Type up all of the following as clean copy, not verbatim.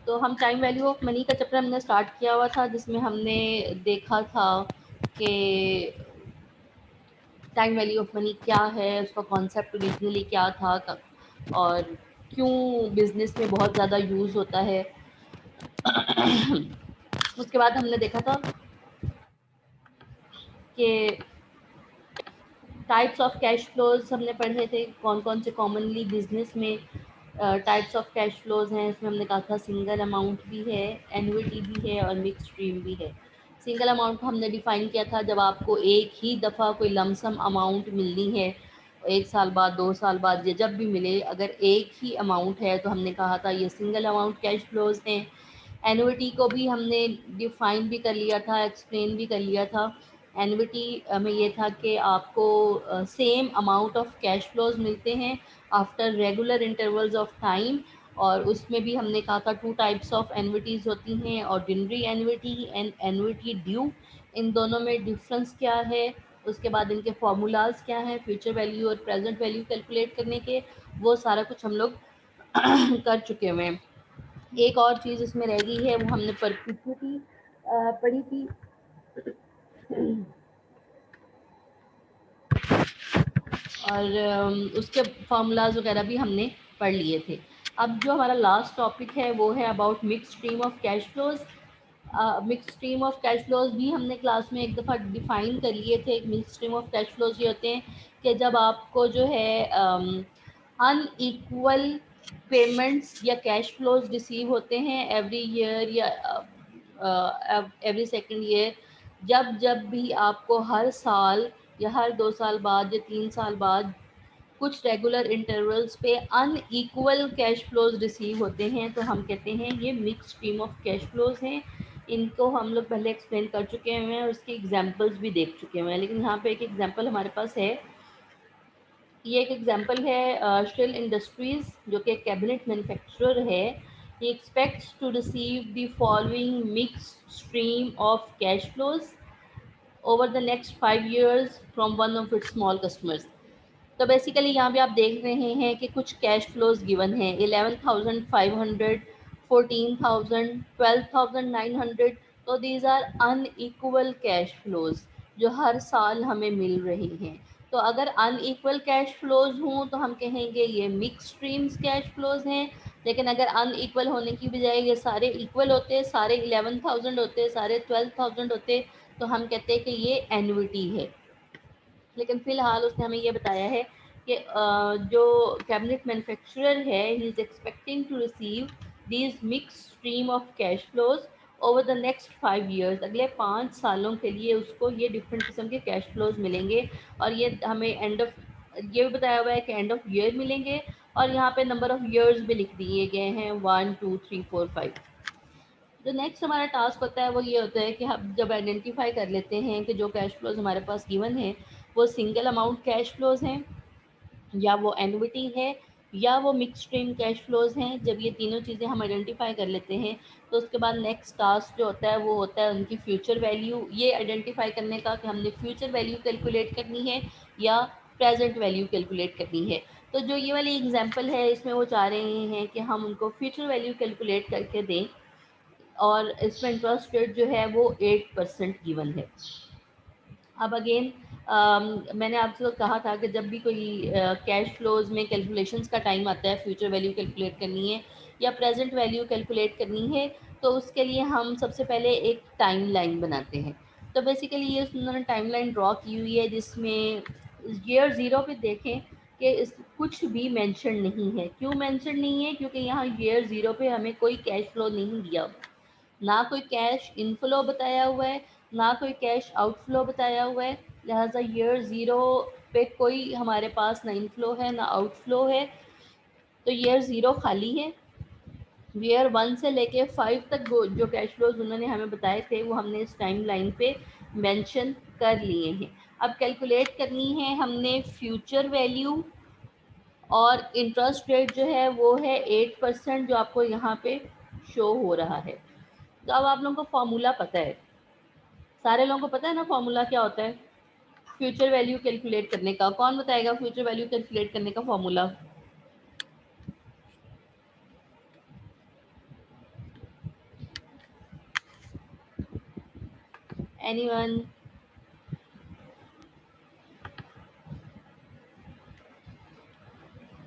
तो हम time value of money का चैप्टर हमने स्टार्ट किया हुआ था, जिसमें हमने देखा था कि टाइम वैल्यू ऑफ मनी क्या है, उसका कॉन्सेप्ट ओरिजिनली क्या था और क्यों बिजनेस में बहुत ज़्यादा यूज़ होता है। उसके बाद हमने देखा था कि टाइप्स ऑफ कैश फ्लोज हमने पढ़े थे, कौन कौन से कॉमनली बिजनेस में टाइप्स ऑफ कैश फ्लोज हैं। इसमें हमने कहा था सिंगल अमाउंट भी है, एन्युटी भी है और मिक्स स्ट्रीम भी है। सिंगल अमाउंट हमने डिफाइन किया था जब आपको एक ही दफ़ा कोई लमसम अमाउंट मिलनी है, 1 साल बाद, 2 साल बाद, या जब भी मिले, अगर एक ही अमाउंट है तो हमने कहा था ये सिंगल अमाउंट कैश फ्लोज हैं। एन्युटी को भी हमने डिफाइन भी कर लिया था, एक्सप्लेन भी कर लिया था। एन्युटी में ये था कि आपको same amount of cash flows मिलते हैं after regular intervals of time, और उसमें भी हमने कहा था 2 टाइप्स ऑफ एन्युटीज़ होती हैं, ordinary annuity and annuity due. इन दोनों में डिफरेंस क्या है, उसके बाद इनके फार्मूलाज क्या हैं फ्यूचर वैल्यू और प्रेजेंट वैल्यू कैलकुलेट करने के, वो सारा कुछ हम लोग कर चुके हुए हैं। एक और चीज़ इसमें रह गई है, वो हमने परपेचुइटी पढ़ी थी, और उसके फार्मूलाज वगैरह भी हमने पढ़ लिए थे। अब जो हमारा लास्ट टॉपिक है वो है about mix stream of cash flows. Mix stream of cash flows भी हमने क्लास में एक दफ़ा डिफाइन कर लिए थे। Mix stream of cash flows ये होते हैं कि जब आपको जो है अनइक्वल पेमेंट्स या कैश फ्लोज रिसीव होते हैं एवरी ईयर या एवरी सेकेंड ईयर, जब जब भी आपको हर साल या हर 2 साल बाद या 3 साल बाद कुछ रेगुलर इंटरवल्स पे अनइक्वल कैश फ्लोज रिसीव होते हैं, तो हम कहते हैं ये mix stream of cash flows हैं। इनको हम लोग पहले एक्सप्लेन कर चुके हैं और उसके एग्जांपल्स भी देख चुके हैं, लेकिन यहाँ पे एक एग्जांपल हमारे पास है। ये एक एग्जांपल है श्रिल इंडस्ट्रीज, जो कि कैबिनेट मैन्युफैक्चरर है। He expects to receive the following mix stream of cash flows over the next 5 years from one of its small customers. तो बेसिकली यहाँ पे आप देख रहे हैं कि कुछ कैश फ्लोज गिवन हैं, 11,500, 14,000, 12,900। तो these are unequal cash flows जो हर साल हमें मिल रही हैं। तो अगर अनइक्वल कैश फ्लोज हों तो हम कहेंगे ये मिक्स स्ट्रीम्स कैश फ्लोज हैं, लेकिन अगर अनइक्वल होने की बजाय ये सारे इक्वल होते, सारे 11,000 होते, सारे 12,000 होते, तो हम कहते हैं कि ये एन्युटी है। लेकिन फ़िलहाल उसने हमें ये बताया है कि जो कैबिनेट मैन्युफैक्चरर है, he is expecting to receive these mix stream of cash flows over the next 5 years। अगले 5 सालों के लिए उसको ये डिफरेंट किस्म के कैश फ्लोज मिलेंगे, और ये हमें एंड ऑफ, ये भी बताया हुआ है कि एंड ऑफ ईयर मिलेंगे, और यहाँ पे नंबर ऑफ ईयर्स भी लिख दिए गए हैं 1 2 3 4 5। जो नेक्स्ट हमारा टास्क होता है वो ये होता है कि हम जब आइडेंटिफाई कर लेते हैं कि जो कैश फ्लोज हमारे पास गिवन है वो सिंगल अमाउंट कैश फ्लोज हैं, या वो एन्युटी है, या वो मिक्स स्ट्रीम कैश फ्लोज हैं, जब ये तीनों चीज़ें हम आइडेंटिफाई कर लेते हैं तो उसके बाद नेक्स्ट टास्क जो होता है वो होता है उनकी फ्यूचर वैल्यू, ये आइडेंटिफाई करने का कि हमने फ्यूचर वैल्यू कैलकुलेट करनी है या प्रेजेंट वैल्यू कैलकुलेट करनी है। तो जो ये वाली एग्जांपल है इसमें वो चाह रहे हैं कि हम उनको फ्यूचर वैल्यू कैलकुलेट करके दें, और इसमें इंटरेस्ट रेट जो है वो 8% गिवन है। अब अगेन मैंने आपसे कहा था कि जब भी कोई कैश फ्लोज में कैलकुलेशंस का टाइम आता है, फ्यूचर वैल्यू कैलकुलेट करनी है या प्रेजेंट वैल्यू कैलकुलेट करनी है, तो उसके लिए हम सबसे पहले एक टाइम लाइन बनाते हैं। तो बेसिकली ये उन्होंने टाइम लाइन ड्रॉ की हुई है, जिसमें ईयर ज़ीरो पे देखें कि इस कुछ भी मेंशन नहीं है। क्यों मेंशन नहीं है? क्योंकि यहाँ ईयर ज़ीरो पे हमें कोई कैश फ्लो नहीं दिया, ना कोई कैश इनफ्लो बताया हुआ है, ना कोई कैश आउटफ्लो बताया हुआ है। लिहाजा ईयर ज़ीरो पे कोई हमारे पास ना इनफ्लो है ना आउटफ्लो है, तो ईयर ज़ीरो खाली है। ईयर 1 से लेके 5 तक जो कैश फ्लोज उन्होंने हमें बताए थे वो हमने इस टाइम लाइन पे मेंशन कर लिए हैं। अब कैलकुलेट करनी है हमने फ्यूचर वैल्यू, और इंटरेस्ट रेट जो है वो है 8%, जो आपको यहाँ पे शो हो रहा है। तो अब आप लोगों को फॉर्मूला पता है, सारे लोगों को पता है ना फॉर्मूला क्या होता है फ्यूचर वैल्यू कैलकुलेट करने का? कौन बताएगा फ्यूचर वैल्यू कैलकुलेट करने का फॉर्मूला? एनीवन?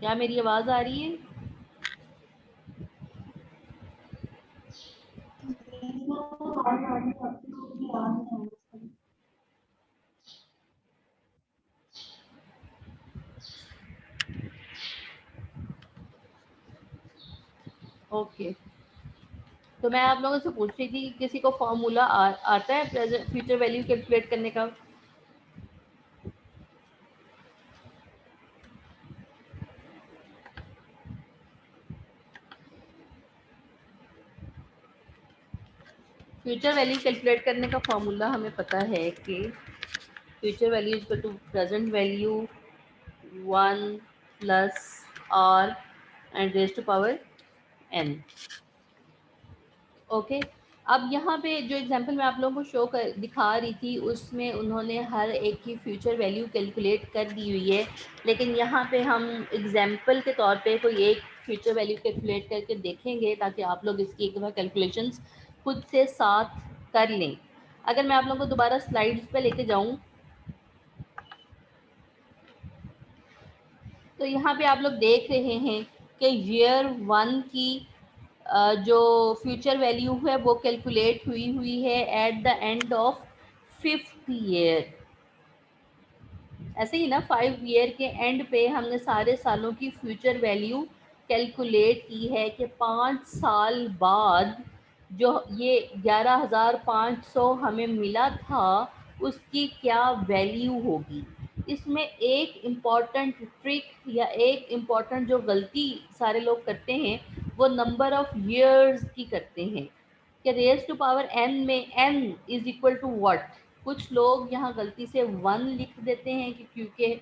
क्या मेरी आवाज आ रही है? ओके, तो मैं आप लोगों से पूछ रही थी कि किसी को फॉर्मूला आता है प्रेजेंट फ्यूचर वैल्यू कैलकुलेट करने का? फ्यूचर वैल्यू कैलकुलेट करने का फॉर्मूला हमें पता है कि future value is equal to present value 1 plus r and raise to power n। Okay, अब यहाँ पे जो एग्जांपल मैं आप लोगों को शो कर दिखा रही थी उसमें उन्होंने हर एक की फ्यूचर वैल्यू कैलकुलेट कर दी हुई है, लेकिन यहाँ पे हम एग्जांपल के तौर पे कोई एक फ्यूचर वैल्यू कैलकुलेट करके देखेंगे ताकि आप लोग इसकी एक दफ़ा कैलकुलेशंस खुद से साथ कर लें। अगर मैं आप लोगों को दोबारा स्लाइड्स पे लेके जाऊँ तो यहाँ पे आप लोग देख रहे हैं कि ईयर 1 की जो फ्यूचर वैल्यू है वो कैलकुलेट हुई है at the end of 5th year. ऐसे ही ना 5 ईयर के एंड पे हमने सारे सालों की फ्यूचर वैल्यू कैलकुलेट की है कि 5 साल बाद जो ये 11,500 हमें मिला था उसकी क्या वैल्यू होगी। इसमें एक इम्पॉर्टेंट ट्रिक या एक इम्पॉर्टेंट जो गलती सारे लोग करते हैं वो नंबर ऑफ ईयर्स की करते हैं कि रेज टू पावर n में n is equal to what. कुछ लोग यहाँ गलती से 1 लिख देते हैं कि क्योंकि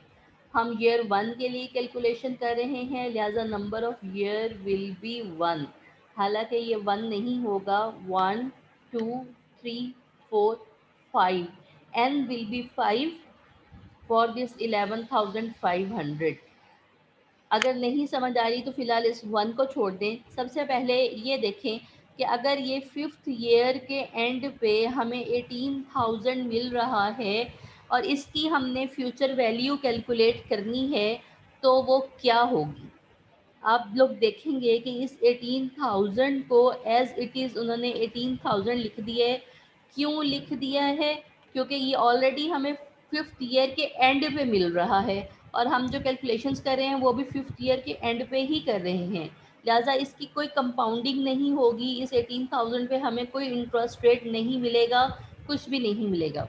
हम ईयर 1 के लिए कैलकुलेशन कर रहे हैं लिहाजा number of year will be 1। हालांकि ये 1 नहीं होगा, 1 2 3 4 5, n will be 5 for this 11,500। अगर नहीं समझ आ रही तो फिलहाल इस 1 को छोड़ दें। सबसे पहले ये देखें कि अगर ये 5th ईयर के एंड पे हमें 18,000 मिल रहा है और इसकी हमने फ्यूचर वैल्यू कैलकुलेट करनी है तो वो क्या होगी। आप लोग देखेंगे कि इस 18,000 को एज इट इज़ उन्होंने 18,000 लिख दिया है। क्यों लिख दिया है? क्योंकि ये ऑलरेडी हमें 5th ईयर के एंड पे मिल रहा है और हम जो कैलकुलेशंस कर रहे हैं वो भी 5th ईयर के एंड पे ही कर रहे हैं, लिहाजा इसकी कोई कंपाउंडिंग नहीं होगी। इस 18,000 पे हमें कोई इंटरेस्ट रेट नहीं मिलेगा, कुछ भी नहीं मिलेगा।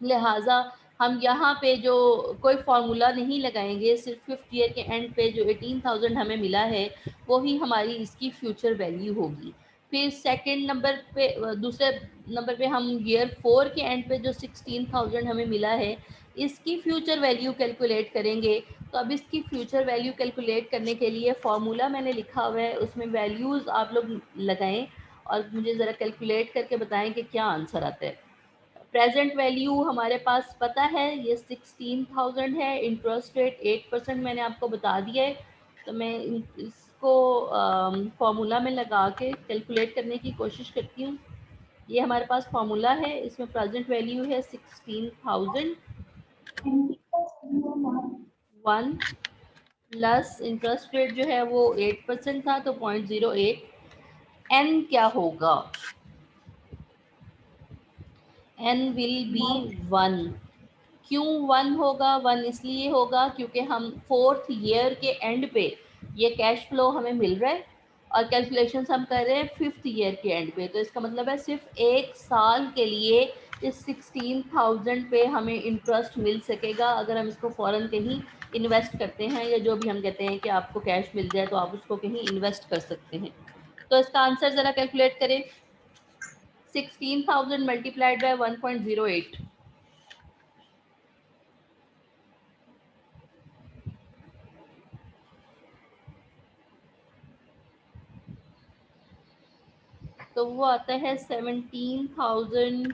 लिहाजा हम यहाँ पे जो कोई फार्मूला नहीं लगाएंगे, सिर्फ 5th ईयर के एंड पे जो 18,000 हमें मिला है वो ही हमारी इसकी फ्यूचर वैल्यू होगी। फिर सेकंड नंबर पे, दूसरे नंबर पे हम ईयर 4 के एंड पे जो 16,000 हमें मिला है इसकी फ्यूचर वैल्यू कैलकुलेट करेंगे। तो अब इसकी फ्यूचर वैल्यू कैलकुलेट करने के लिए फार्मूला मैंने लिखा हुआ है, उसमें वैल्यूज़ आप लोग लगाएं और मुझे ज़रा कैलकुलेट करके बताएं कि क्या आंसर आता है। प्रेजेंट वैल्यू हमारे पास पता है ये 16,000 है, इंटरेस्ट रेट 8% मैंने आपको बता दिया है। तो मैं इसको फॉर्मूला में लगा के कैलकुलेट करने की कोशिश करती हूँ। ये हमारे पास फॉर्मूला है, इसमें प्रेजेंट वैल्यू है 16,000, 1 प्लस इंटरेस्ट रेट जो है वो 8% था तो 0.08। एन क्या होगा? N will be 1। क्यों 1 होगा? 1 इसलिए होगा क्योंकि हम 4th ईयर के एंड पे ये कैश फ्लो हमें मिल रहा है और कैलकुलेशन हम कर रहे हैं 5th ईयर के एंड पे। तो इसका मतलब है सिर्फ एक साल के लिए इस 16,000 पे हमें इंटरेस्ट मिल सकेगा अगर हम इसको फ़ौरन कहीं इन्वेस्ट करते हैं, या जो भी हम कहते हैं कि आपको कैश मिल जाए तो आप उसको कहीं इन्वेस्ट कर सकते हैं। तो इसका आंसर ज़रा कैलकुलेट करें। 16,000 मल्टीप्लाइड बाय 1.08, तो वो आता है 17,280।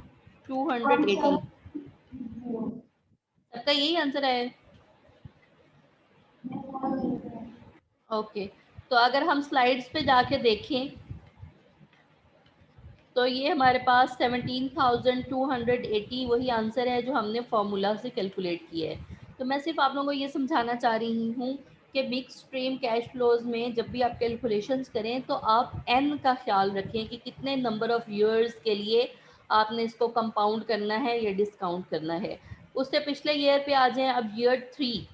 सबका यही आंसर है? ओके, तो अगर हम स्लाइड्स पे जाके देखें तो ये हमारे पास 17,280 वही आंसर है जो हमने फॉर्मूला से कैलकुलेट किया है। तो मैं सिर्फ आप लोगों को ये समझाना चाह रही हूँ कि मिक्स स्ट्रीम कैश फ्लोज में जब भी आप कैलकुलेशंस करें तो आप एन का ख्याल रखें कि कितने नंबर ऑफ़ ईयर्स के लिए आपने इसको कंपाउंड करना है या डिस्काउंट करना है। उससे पिछले ईयर पे आ जाएं, अब ईयर 3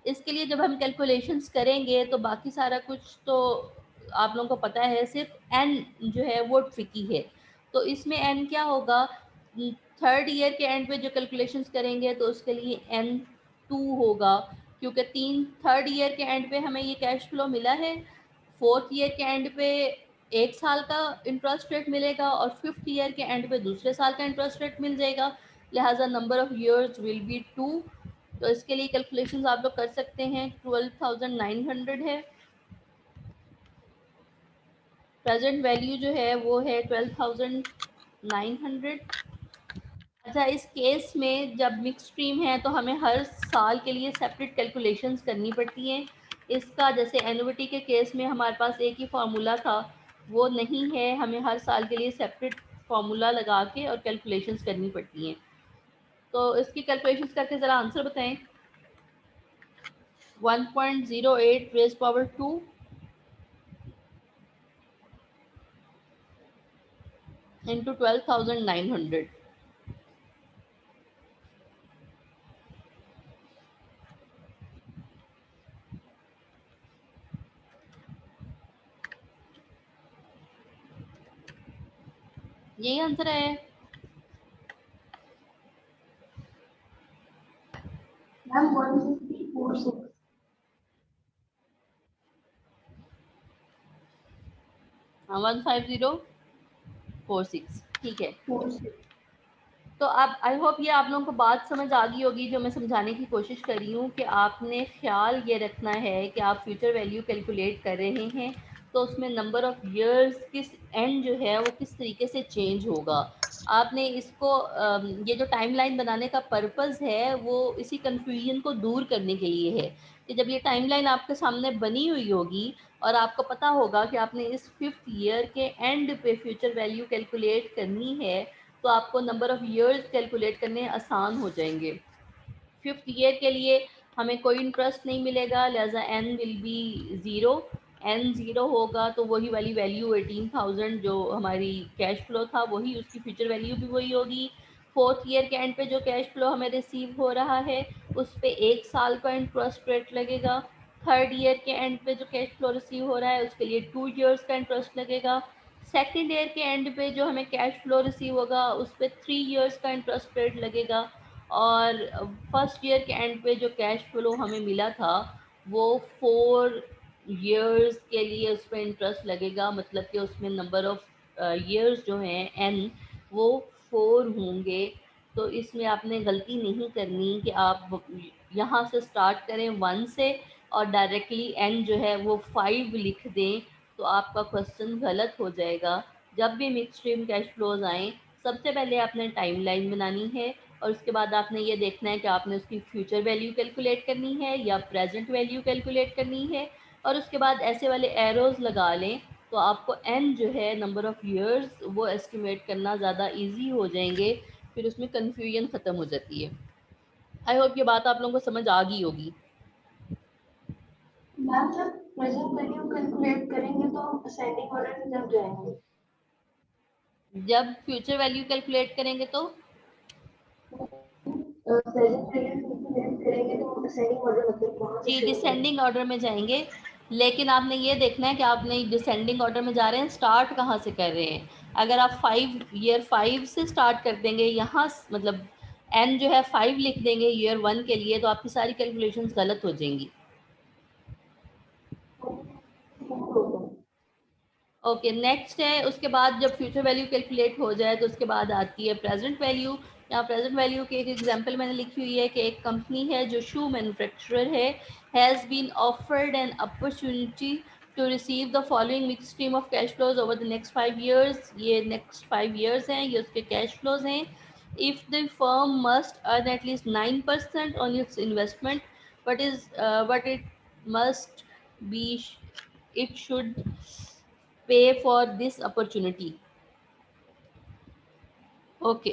इसके लिए जब हम कैलकुलेशंस करेंगे तो बाकी सारा कुछ तो आप लोगों को पता है, सिर्फ एन जो है वो ट्रिकी है। तो इसमें एन क्या होगा, थर्ड ईयर के एंड पे जो कैलकुलेशंस करेंगे तो उसके लिए एन 2 होगा, क्योंकि थर्ड ईयर के एंड पे हमें ये कैश फ्लो मिला है, फोर्थ ईयर के एंड पे 1 साल का इंटरेस्ट रेट मिलेगा और फिफ्थ ईयर के एंड पे दूसरे साल का इंटरेस्ट रेट मिल जाएगा, लिहाजा number of years will be 2। तो इसके लिए कैलकुलेशंस आप लोग कर सकते हैं। 12,900 है, प्रेजेंट वैल्यू जो है वो है 12,900। अच्छा, इस केस में जब मिक्स स्ट्रीम है तो हमें हर साल के लिए सेपरेट कैलकुलेशंस करनी पड़ती हैं। इसका जैसे एनुइटी के केस में हमारे पास एक ही फार्मूला था, वो नहीं है, हमें हर साल के लिए सेपरेट फार्मूला लगा के और कैलकुलेशंस करनी पड़ती हैं। तो इसकी कैलकुलेशंस करके ज़रा आंसर बताएं। 1.08 रेज़ पावर 2 इंटू 12,900। यही आंसर है। मैम 15046। हाँ, 15046, ठीक है। 46। तो अब आई होप ये आप लोगों को बात समझ आ गई होगी जो मैं समझाने की कोशिश कर रही हूँ कि आपने ख्याल ये रखना है कि आप फ्यूचर वैल्यू कैलकुलेट कर रहे हैं तो उसमें नंबर ऑफ़ ईयर्स किस एंड जो है वो किस तरीके से चेंज होगा। आपने इसको ये जो टाइमलाइन बनाने का पर्पज़ है वो इसी कन्फ्यूजन को दूर करने के लिए है कि जब ये टाइमलाइन आपके सामने बनी हुई होगी और आपको पता होगा कि आपने इस फिफ्थ ईयर के एंड पे फ्यूचर वैल्यू कैलकुलेट करनी है, तो आपको नंबर ऑफ़ ईयर्स कैलकुलेट करने आसान हो जाएंगे। फिफ्थ ईयर के लिए हमें कोई इंटरेस्ट नहीं मिलेगा, लिहाजा n will be zero. N zero होगा तो वही वाली वैल्यू 18,000 जो हमारी कैश फ्लो था वही उसकी फ्यूचर वैल्यू भी वही होगी। फोर्थ ईयर के एंड पे जो कैश फ्लो हमें रिसीव हो रहा है उस पर 1 साल का इंटरेस्ट रेट लगेगा। थर्ड ईयर के एंड पे जो कैश फ्लो रिसीव हो रहा है उसके लिए 2 ईयर्स का इंटरेस्ट लगेगा। सेकेंड ईयर के एंड पे जो हमें कैश फ्लो रिसीव होगा उस पर 3 ईयर्स का इंटरेस्ट रेट लगेगा। और फर्स्ट ईयर के एंड पे जो कैश फ्लो हमें मिला था वो 4 ईयर्स के लिए उस पर इंटरेस्ट लगेगा, मतलब कि उसमें नंबर ऑफ़ ईयर्स जो हैं एन वो 4 होंगे। तो इसमें आपने गलती नहीं करनी कि आप यहाँ से स्टार्ट करें 1 से और डायरेक्टली एन जो है वो 5 लिख दें, तो आपका क्वेश्चन गलत हो जाएगा। जब भी मिक्स स्ट्रीम कैश फ्लोज आएँ सबसे पहले आपने टाइमलाइन बनानी है और उसके बाद आपने ये देखना है कि आपने उसकी फ्यूचर वैल्यू कैलकुलेट करनी है या प्रेजेंट वैल्यू कैलकुलेट करनी है, और उसके बाद ऐसे वाले एरोज़ लगा लें तो आपको एन जो है नंबर ऑफ़ ईयर्स वो एस्टिमेट करना ज़्यादा इजी हो जाएंगे, फिर उसमें कन्फ्यूजन ख़त्म हो जाती है। आई होप ये बात आप लोगों को समझ आ गई होगी। मैम जब प्रेजेंट वैल्यू कैलकुलेट करेंगे तो असेंडिंग ऑर्डर में जब जाएंगे। जब फ्यूचर वैल्यू कैलकुलेट करेंगे तो प्रेजेंट वैल्यू कैलकुलेट करेंगे तो असेंडिंग ऑर्डर मतलब वहां से जी शुरू करेंगे। डिसेंडिंग ऑर्डर में जाएंगे, लेकिन आपने ये देखना है कि आपने डिसेंडिंग ऑर्डर में जा रहे हैं, स्टार्ट कहाँ से कर रहे हैं। अगर आप 5 से स्टार्ट कर देंगे यहाँ मतलब एन जो है 5 लिख देंगे ईयर 1 के लिए तो आपकी सारी कैलकुलेशंस गलत हो जाएंगी। ओके, नेक्स्ट है उसके बाद जब फ्यूचर वैल्यू कैलकुलेट हो जाए तो उसके बाद आती है प्रेजेंट वैल्यू। यहाँ प्रेजेंट वैल्यू की एक एग्जांपल मैंने लिखी हुई है कि एक कंपनी है जो शू मैन्युफैक्चरर है, has been offered an opportunity to receive the following mix stream of cash flows over the next 5 years. ये नेक्स्ट 5 ईयर्स हैं, ये उसके कैश फ्लोज हैं। If the firm must earn at least 9% on its investment, but it must be, it should pay for this opportunity। Okay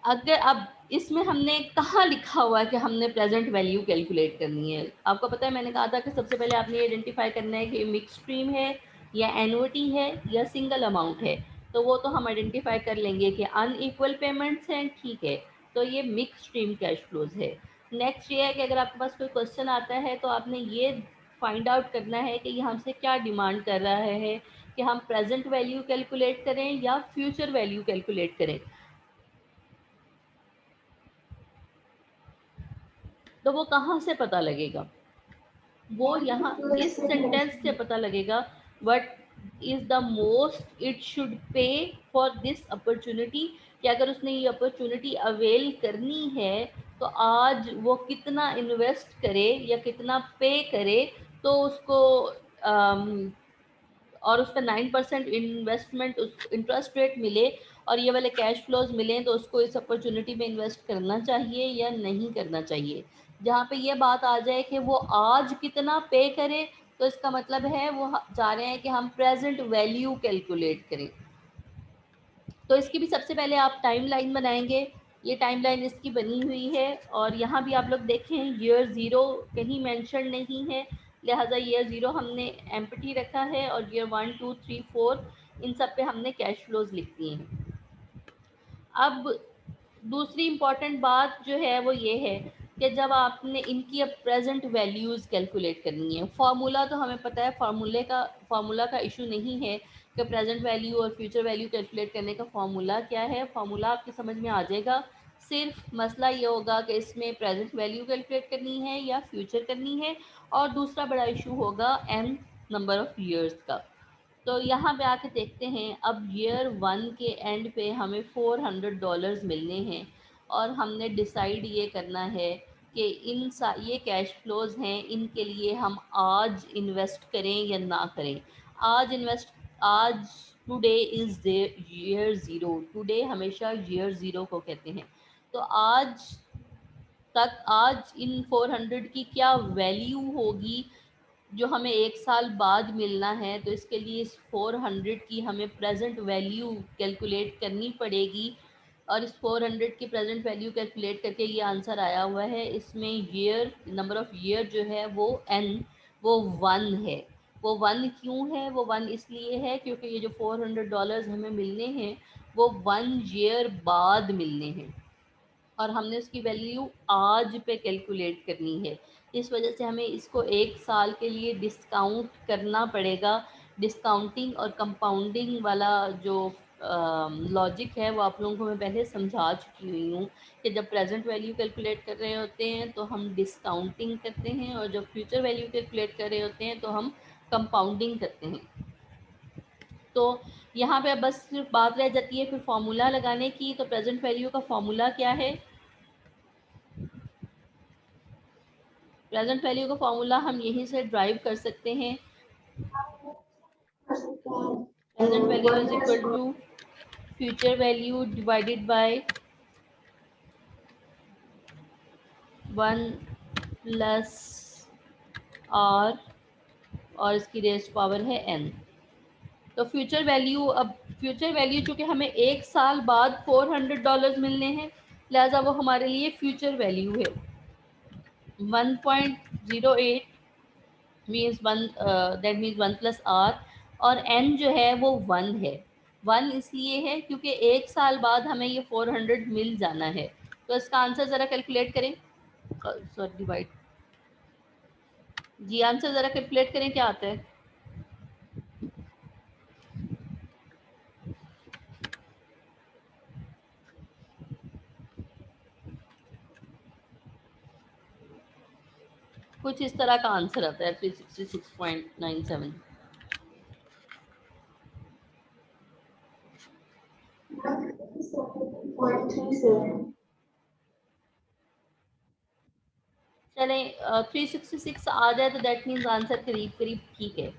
अगर अब इसमें हमने कहाँ लिखा हुआ है कि हमने प्रेजेंट वैल्यू कैलकुलेट करनी है? आपको पता है मैंने कहा था कि सबसे पहले आपने आइडेंटिफाई करना है कि मिक्स स्ट्रीम है या एनुइटी है या सिंगल अमाउंट है। तो वो तो हम आइडेंटिफाई कर लेंगे कि अनइक्वल पेमेंट्स हैं, ठीक है, तो ये मिक्स स्ट्रीम कैश फ्लोज है। नेक्स्ट ये है कि अगर आपके पास कोई क्वेश्चन आता है तो आपने ये फाइंड आउट करना है कि ये हमसे क्या डिमांड कर रहा है कि हम प्रेजेंट वैल्यू कैलकुलेट करें या फ्यूचर वैल्यू कैलकुलेट करें। तो वो कहाँ से पता लगेगा? वो यहाँ इस सेंटेंस से पता लगेगा, what is the most it should pay for this opportunity, कि अगर उसने ये अपॉर्चुनिटी अवेल करनी है तो आज वो कितना इन्वेस्ट करे या कितना पे करे तो उसको और उस पर 9% इन्वेस्टमेंट उस इंटरेस्ट रेट मिले और ये वाले कैश फ्लोज मिलें, तो उसको इस अपॉर्चुनिटी में इन्वेस्ट करना चाहिए या नहीं करना चाहिए। जहाँ पे ये बात आ जाए कि वो आज कितना पे करे, तो इसका मतलब है वो चाह रहे हैं कि हम प्रेजेंट वैल्यू कैलकुलेट करें। तो इसकी भी सबसे पहले आप टाइमलाइन बनाएंगे। ये टाइमलाइन इसकी बनी हुई है और यहाँ भी आप लोग देखें ईयर ज़ीरो कहीं मेंशन नहीं है, लिहाजा ईयर ज़ीरो हमने एम्प्टी रखा है और ईयर 1 2 3 4 इन सब पे हमने कैश फ्लोज लिख दिए हैं। अब दूसरी इम्पॉर्टेंट बात जो है वो ये है कि जब आपने इनकी अब प्रेजेंट वैल्यूज़ कैलकुलेट करनी है, फार्मूला तो हमें पता है, फार्मूला का इशू नहीं है कि प्रेजेंट वैल्यू और फ्यूचर वैल्यू कैलकुलेट करने का फार्मूला क्या है, फार्मूला आपके समझ में आ जाएगा। सिर्फ मसला ये होगा कि इसमें प्रेजेंट वैल्यू कैलकुलेट करनी है या फ्यूचर करनी है, और दूसरा बड़ा इशू होगा एन नंबर ऑफ ईयर्स का। तो यहाँ पे आके देखते हैं, अब ईयर 1 के एंड पे हमें $400 मिलने हैं और हमने डिसाइड ये करना है कि ये कैश फ्लोज हैं, इनके लिए हम आज इन्वेस्ट करें या ना करें। आज today is the year zero, today हमेशा ईयर ज़ीरो को कहते हैं। तो आज इन 400 की क्या वैल्यू होगी जो हमें एक साल बाद मिलना है, तो इसके लिए इस 400 की हमें प्रेजेंट वैल्यू कैलकुलेट करनी पड़ेगी। और इस 400 की प्रेजेंट वैल्यू कैलकुलेट करके ये आंसर आया हुआ है। इसमें ईयर नंबर ऑफ ईयर जो है वो एन, वो 1 है। वो 1 क्यों है? वो 1 इसलिए है क्योंकि ये जो $400 हमें मिलने हैं वो 1 ईयर बाद मिलने हैं और हमने उसकी वैल्यू आज पे कैलकुलेट करनी है। इस वजह से हमें इसको एक साल के लिए डिस्काउंट करना पड़ेगा। डिस्काउंटिंग और कंपाउंडिंग वाला जो लॉजिक है वो आप लोगों को मैं पहले समझा चुकी हुई हूँ कि जब प्रेजेंट वैल्यू कैलकुलेट कर रहे होते हैं तो हम डिस्काउंटिंग करते हैं और जब फ्यूचर वैल्यू कैलकुलेट कर रहे होते हैं तो हम कंपाउंडिंग करते हैं। तो यहाँ पे अब बस सिर्फ बात रह जाती है फिर फॉर्मूला लगाने की। तो प्रेजेंट वैल्यू का फॉर्मूला क्या है? प्रेजेंट वैल्यू का फॉर्मूला हम यहीं से ड्राइव कर सकते हैं। कर सकते प्रेजेंट हैं value one is plus equal to future value divided by 1 plus r और इसकी रेस्ट पावर है n। तो फ्यूचर वैल्यू, अब फ्यूचर वैल्यू चूँकि हमें एक साल बाद $400 मिलने हैं, लिहाजा वो हमारे लिए फ्यूचर वैल्यू है। 1.08 means one, that means 1 plus r, और n जो है वो 1 है। 1 इसलिए है क्योंकि एक साल बाद हमें ये 400 मिल जाना है। तो इसका आंसर ज़रा कैलकुलेट करें, सॉरी डिवाइड, जी आंसर ज़रा कैलकुलेट करें क्या आता है। कुछ इस तरह का आंसर आता है 366.97। 137.37। चलें 366 आ जाए तो दैट मीन्स आंसर करीब करीब ठीक है।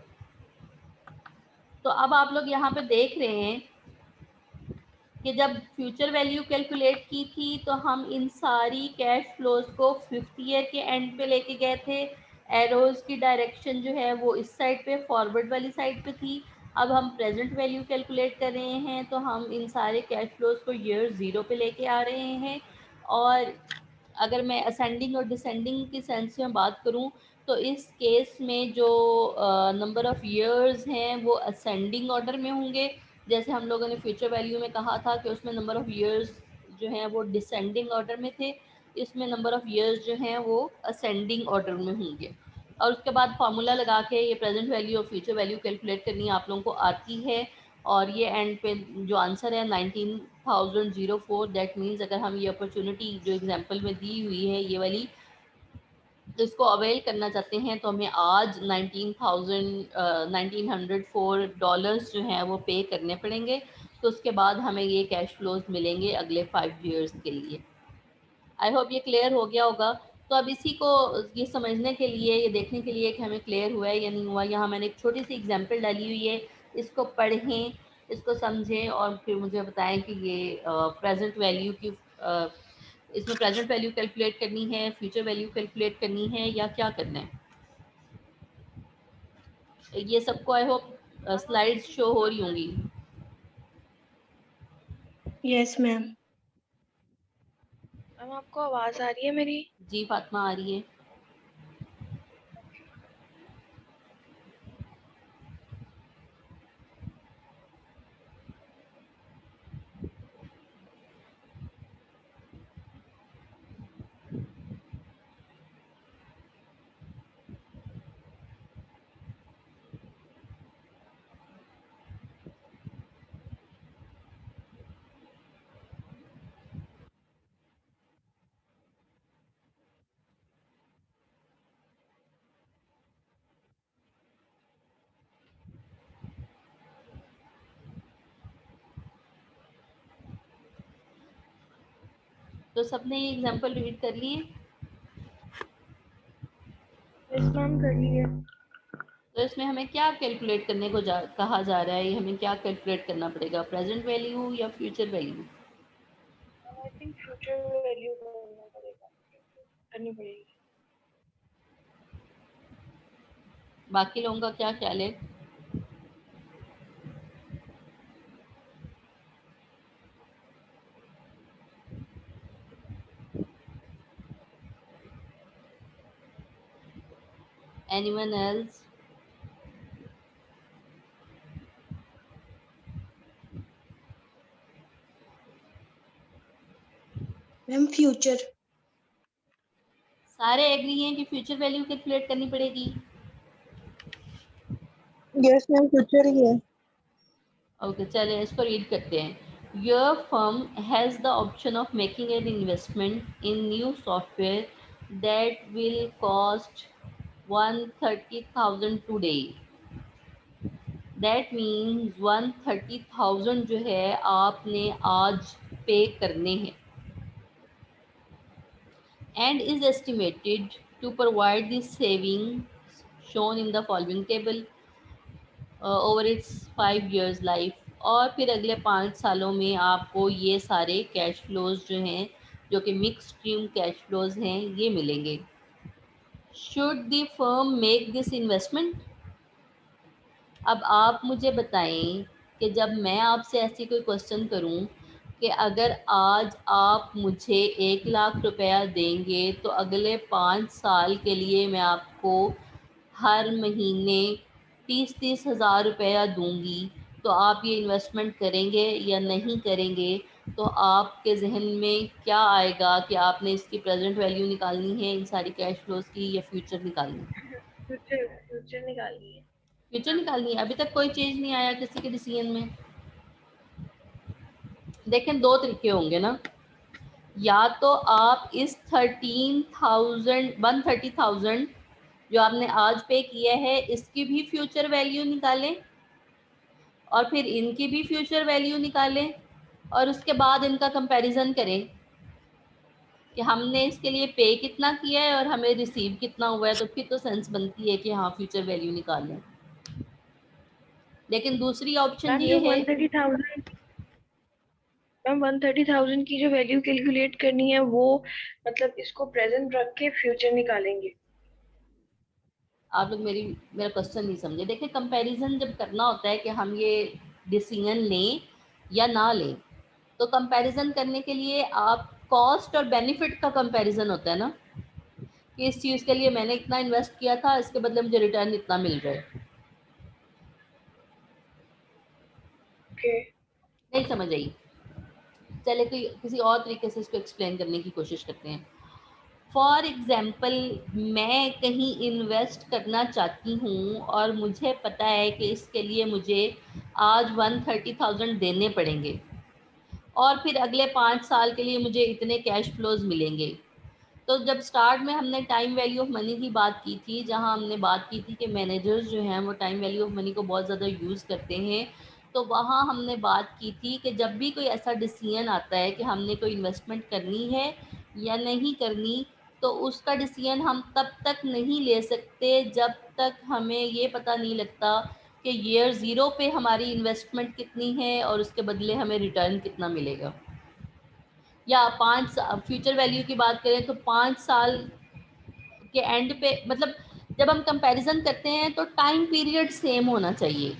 तो अब आप लोग यहाँ पे देख रहे हैं कि जब फ्यूचर वैल्यू कैलकुलेट की थी तो हम इन सारी कैश फ्लोज को 5th ईयर के एंड पे लेके गए थे। एरोज की डायरेक्शन जो है वो इस साइड पे फॉरवर्ड वाली साइड पे थी। अब हम प्रेजेंट वैल्यू कैलकुलेट कर रहे हैं, तो हम इन सारे कैश फ्लोज को ईयर ज़ीरो पे लेके आ रहे हैं। और अगर मैं असेंडिंग और डिसेंडिंग की सेंस में बात करूं, तो इस केस में जो नंबर ऑफ़ ईयर्स हैं वो असेंडिंग ऑर्डर में होंगे। जैसे हम लोगों ने फ्यूचर वैल्यू में कहा था कि उसमें नंबर ऑफ़ ईयर्स जो हैं वो डिसेंडिंग ऑर्डर में थे, इसमें नंबर ऑफ़ ईयर्स जो हैं वो असेंडिंग ऑर्डर में होंगे। और उसके बाद फार्मूला लगा के ये प्रेजेंट वैल्यू और फ्यूचर वैल्यू कैलकुलेट करनी आप लोगों को आती है। और ये एंड पे जो आंसर है 19,004, दैट मीन्स अगर हम ये अपॉर्चुनिटी जो एग्जांपल में दी हुई है ये वाली, तो इसको अवेल करना चाहते हैं, तो हमें आज 1904 डॉलर्स जो हैं वो पे करने पड़ेंगे। तो उसके बाद हमें ये कैश फ्लोज मिलेंगे अगले 5 ईयर्स के लिए। आई होप ये क्लियर हो गया होगा। तो अब इसी को ये समझने के लिए, ये देखने के लिए कि हमें क्लियर हुआ है या नहीं हुआ, यहाँ मैंने एक छोटी सी एग्जांपल डाली हुई है, इसको पढ़ें, इसको समझें और फिर मुझे बताएं कि ये प्रेजेंट वैल्यू की इसमें प्रेजेंट वैल्यू कैलकुलेट करनी है, फ्यूचर वैल्यू कैलकुलेट करनी है या क्या करना है। ये सबको आई होप स्लाइड्स शो हो रही होंगी। Yes ma'am. मैम आपको आवाज आ रही है मेरी? जी फातिमा आ रही है। तो सबने ये एग्जांपल रीड कर लिए? यस मैम, कर ली है। तो इसमें हमें क्या कैलकुलेट करने को कहा जा रहा है, हमें क्या कैलकुलेट करना पड़ेगा, प्रेजेंट वैल्यू या future value? I think future value करनी पड़ेगी। बाकी लोगों का क्या ख्याल है? Anyone else? Ma'am future. सारे एग्री हैं कि फ्यूचर वैल्यू कैलकुलेट करनी पड़ेगी? यस मैम, फ्यूचर ही है। ओके, चलिए इसको रीड करते हैं। Your firm has the option of making an investment in new software that will cost 130,000 today. That means 130,000 जो है आपने आज पे करने हैं, and is estimated to provide the savings shown in the following table over its 5 years life। और फिर अगले 5 सालों में आपको ये सारे कैश फ्लोज जो हैं, जो कि मिक्स स्ट्रीम कैश फ्लोज हैं, ये मिलेंगे। Should the firm make this investment? अब आप मुझे बताएं कि जब मैं आपसे ऐसी कोई क्वेश्चन करूं कि अगर आज आप मुझे 1 लाख रुपया देंगे तो अगले 5 साल के लिए मैं आपको हर महीने 30-30 हज़ार रुपया दूंगी, तो आप ये इन्वेस्टमेंट करेंगे या नहीं करेंगे? तो आपके जहन में क्या आएगा कि आपने इसकी प्रेजेंट वैल्यू निकालनी है इन सारी कैश फ्लोज की, या फ्यूचर निकालनी है? फ्यूचर फ्यूचर निकालनी है। फ्यूचर निकालनी है। अभी तक कोई चेंज नहीं आया किसी के डिसीजन में। देखें, दो तरीके होंगे ना, या तो आप इस 130,000 जो आपने आज पे किया है इसकी भी फ्यूचर वैल्यू निकालें, और फिर इनकी भी फ्यूचर वैल्यू निकालें, और उसके बाद इनका कंपैरिजन करें कि हमने इसके लिए पे कितना किया है और हमें रिसीव कितना हुआ है। तो फिर तो सेंस बनती है कि हाँ फ्यूचर वैल्यू निकाल लें। लेकिन दूसरी ऑप्शन मैम ये जो है, 130,000 की जो वैल्यू कैलकुलेट करनी है वो मतलब इसको प्रेजेंट रख के फ्यूचर निकालेंगे। आप लोग मेरा क्वेश्चन नहीं समझे। देखिए कंपैरिजन जब करना होता है कि हम ये डिसीजन लें या ना लें, तो कंपैरिजन करने के लिए आप कॉस्ट और बेनिफिट का कंपैरिजन होता है ना, कि इस चीज़ के लिए मैंने इतना इन्वेस्ट किया था, इसके बदले मुझे रिटर्न इतना मिल रहा है। ओके। नहीं समझ आई? चले कोई किसी और तरीके से इसको एक्सप्लेन करने की कोशिश करते हैं। फॉर एग्जाम्पल, मैं कहीं इन्वेस्ट करना चाहती हूँ और मुझे पता है कि इसके लिए मुझे आज 130,000 देने पड़ेंगे और फिर अगले 5 साल के लिए मुझे इतने कैश फ्लोज मिलेंगे। तो जब स्टार्ट में हमने टाइम वैल्यू ऑफ मनी की बात की थी, जहां हमने बात की थी कि मैनेजर्स जो हैं वो टाइम वैल्यू ऑफ मनी को बहुत ज़्यादा यूज़ करते हैं, तो वहाँ हमने बात की थी कि जब भी कोई ऐसा डिसीजन आता है कि हमने कोई इन्वेस्टमेंट करनी है या नहीं करनी, तो उसका डिसीजन हम तब तक नहीं ले सकते जब तक हमें ये पता नहीं लगता कि ईयर ज़ीरो पे हमारी इन्वेस्टमेंट कितनी है और उसके बदले हमें रिटर्न कितना मिलेगा। या 5 फ्यूचर वैल्यू की बात करें तो 5 साल के एंड पे, मतलब जब हम कंपैरिजन करते हैं तो टाइम पीरियड सेम होना चाहिए।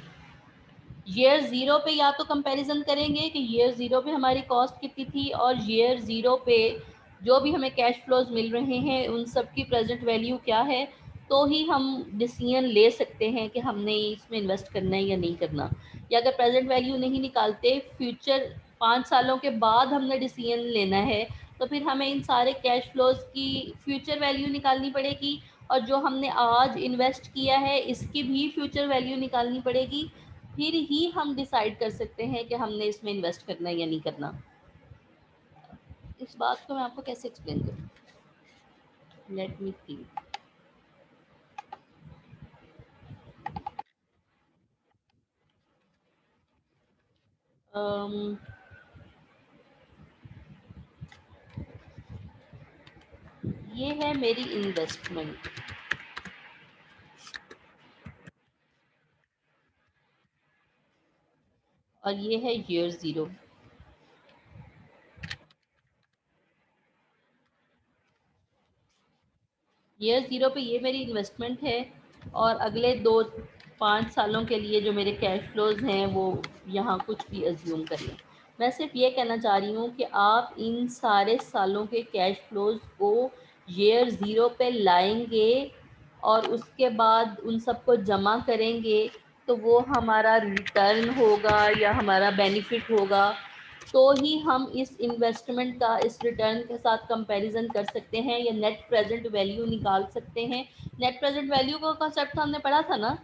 ईयर ज़ीरो पे या तो कंपैरिजन करेंगे कि ईयर ज़ीरो पे हमारी कॉस्ट कितनी थी और ईयर ज़ीरो पे जो भी हमें कैश फ्लोज मिल रहे हैं उन सब की प्रेजेंट वैल्यू क्या है, तो ही हम डिसीजन ले सकते हैं कि हमने इसमें इन्वेस्ट करना है या नहीं करना। या अगर प्रेजेंट वैल्यू नहीं निकालते, फ्यूचर 5 सालों के बाद हमने डिसीजन लेना है, तो फिर हमें इन सारे कैश फ्लोज की फ्यूचर वैल्यू निकालनी पड़ेगी और जो हमने आज इन्वेस्ट किया है इसकी भी फ्यूचर वैल्यू निकालनी पड़ेगी। फिर ही हम डिसाइड कर सकते हैं कि हमने इसमें इन्वेस्ट करना है या नहीं करना। इस बात को मैं आपको कैसे एक्सप्लेन करूँ? Let me think. ये है मेरी इन्वेस्टमेंट और ये है ईयर ज़ीरो। ईयर ज़ीरो पे ये मेरी इन्वेस्टमेंट है और अगले 2-5 सालों के लिए जो मेरे कैश फ्लोज हैं वो यहाँ कुछ भी अज्यूम करिए। मैं सिर्फ ये कहना चाह रही हूँ कि आप इन सारे सालों के कैश फ्लोज को ईयर ज़ीरो पे लाएंगे और उसके बाद उन सबको जमा करेंगे, तो वो हमारा रिटर्न होगा या हमारा बेनिफिट होगा, तो ही हम इस इन्वेस्टमेंट का इस रिटर्न के साथ कंपैरिजन कर सकते हैं या नेट प्रेजेंट वैल्यू निकाल सकते हैं। नेट प्रेजेंट वैल्यू का कॉन्सेप्ट हमने पढ़ा था ना?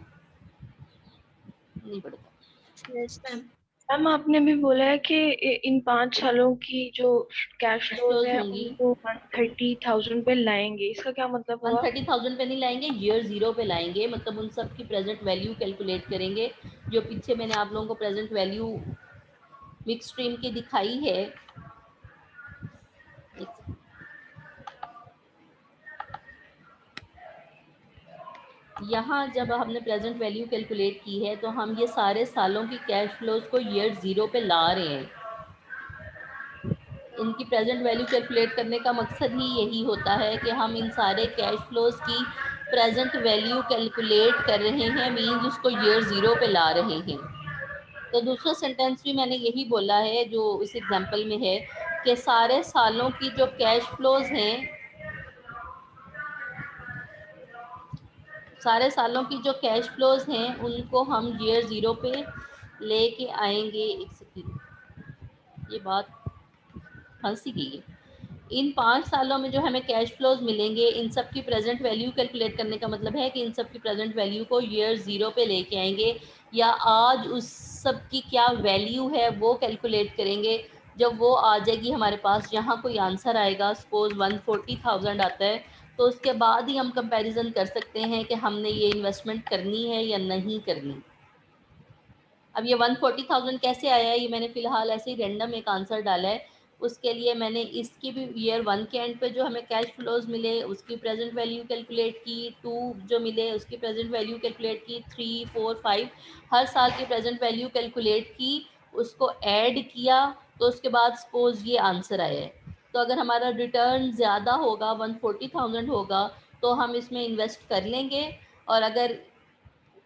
नहीं पढ़ा था? Yes ma'am. मैम आपने भी बोला है कि इन 5 सालों की जो कैश कैश फ्लोज फ्लोज है होंगी। उनको 130,000 पे लाएंगे, इसका क्या मतलब हुआ? 130,000 पे नहीं लाएंगे, ईयर ज़ीरो पे लाएंगे, मतलब उन सब की प्रेजेंट वैल्यू कैलकुलेट करेंगे। जो पीछे मैंने आप लोगों को प्रेजेंट वैल्यू मिक्स स्ट्रीम की दिखाई है, यहाँ जब हमने प्रेजेंट वैल्यू कैलकुलेट की है तो हम ये सारे सालों की कैश फ्लोज को ईयर ज़ीरो पे ला रहे हैं। इनकी प्रेजेंट वैल्यू कैलकुलेट करने का मकसद ही यही होता है कि हम इन सारे कैश फ्लोज की प्रेजेंट वैल्यू कैलकुलेट कर रहे हैं, मीन्स उसको ईयर ज़ीरो पे ला रहे हैं। तो दूसरा सेंटेंस भी मैंने यही बोला है जो इस एग्जांपल में है कि सारे सालों की जो कैश फ्लोज हैं, सारे सालों की जो कैश फ्लोज हैं उनको हम ईयर ज़ीरो पे लेके आएंगे। एक सेकंड, ये बात फंसी गई है। इन 5 सालों में जो हमें कैश फ्लोज मिलेंगे, इन सब की प्रेजेंट वैल्यू कैलकुलेट करने का मतलब है कि इन सब की प्रेजेंट वैल्यू को ईयर ज़ीरो पे लेके आएंगे या आज उस सब की क्या वैल्यू है वो कैलकुलेट करेंगे। जब वो आ जाएगी हमारे पास, यहाँ कोई आंसर आएगा, सपोज 140,000 आता है, तो उसके बाद ही हम कंपैरिजन कर सकते हैं कि हमने ये इन्वेस्टमेंट करनी है या नहीं करनी। अब ये 140,000 कैसे आया है, ये मैंने फ़िलहाल ऐसे ही रैंडम एक आंसर डाला है। उसके लिए मैंने इसकी भी ईयर वन के एंड पे जो हमें कैश फ्लोज मिले उसकी प्रेजेंट वैल्यू कैलकुलेट की, 2 जो मिले उसकी प्रेजेंट वैल्यू कैलकुलेट की, 3, 4, 5 हर साल की प्रेजेंट वैल्यू कैलकुलेट की, उसको ऐड किया, तो उसके बाद सपोज ये आंसर आया है। तो अगर हमारा रिटर्न ज़्यादा होगा, 140,000 होगा, तो हम इसमें इन्वेस्ट कर लेंगे और अगर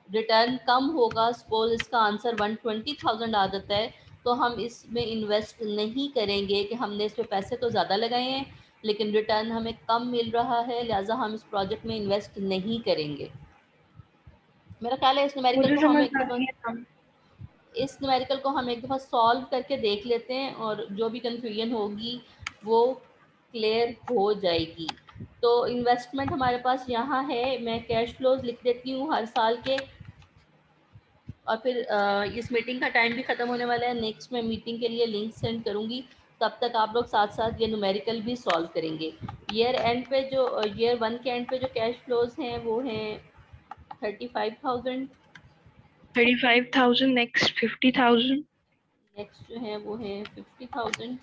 रिटर्न कम होगा, सपोज इसका आंसर 120,000 आ जाता है, तो हम इसमें इन्वेस्ट नहीं करेंगे कि हमने इस पे पैसे तो ज़्यादा लगाए हैं लेकिन रिटर्न हमें कम मिल रहा है, लिहाजा हम इस प्रोजेक्ट में इन्वेस्ट नहीं करेंगे। मेरा ख्याल है इस न्यूमेरिकल मुझे को हम समझ एक आ दफ़ा गया मैम। इस न्यूमेरिकल को हम एक दफ़ा सॉल्व करके देख लेते हैं और जो भी कंफ्यूजन होगी वो क्लियर हो जाएगी। तो इन्वेस्टमेंट हमारे पास यहाँ है, मैं कैश फ्लोज लिख देती हूँ हर साल के, और फिर इस मीटिंग का टाइम भी ख़त्म होने वाला है, नेक्स्ट मैं मीटिंग के लिए लिंक सेंड करूँगी, तब तक आप लोग साथ साथ ये न्यूमेरिकल भी सॉल्व करेंगे। ईयर एंड पे जो ईयर 1 के एंड पे जो कैश फ्लोज हैं वो हैं 35,000, 35,000, नेक्स्ट 50,000, नेक्स्ट जो है वो है 50,000,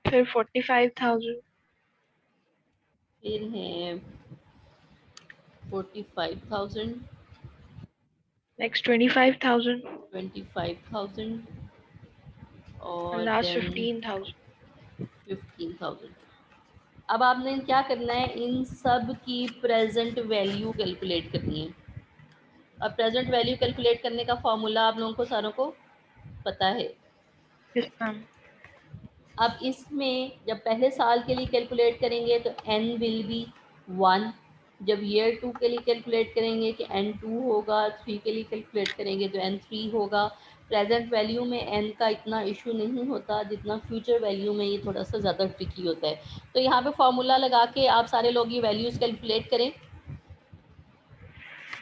फिर 45,000, फिर हैं 45,000, नेक्स्ट 25,000, 25,000 और लास्ट देन 15,000। 15,000। अब आपने क्या करना है, इन सब की प्रेजेंट वैल्यू कैलकुलेट करनी है। अब प्रेजेंट वैल्यू कैलकुलेट करने का फॉर्मूला आप लोगों को सारों को पता है। Yes ma'am. अब इसमें जब पहले साल के लिए कैलकुलेट करेंगे तो n विल बी 1, जब ईयर 2 के लिए कैलकुलेट करेंगे कि n2 होगा, 3 के लिए कैलकुलेट करेंगे तो n3 होगा। प्रेजेंट वैल्यू में n का इतना इशू नहीं होता जितना फ्यूचर वैल्यू में ये थोड़ा सा ज़्यादा ट्रिकी होता है। तो यहाँ पे फॉर्मूला लगा के आप सारे लोग ये वैल्यूज़ कैलकुलेट करें,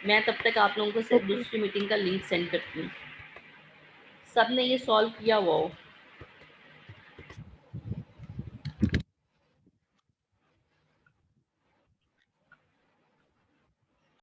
मैं तब तक आप लोगों को ओके। दूसरी मीटिंग का लिंक सेंड करती हूँ। सब ने ये सॉल्व किया हुआ हो।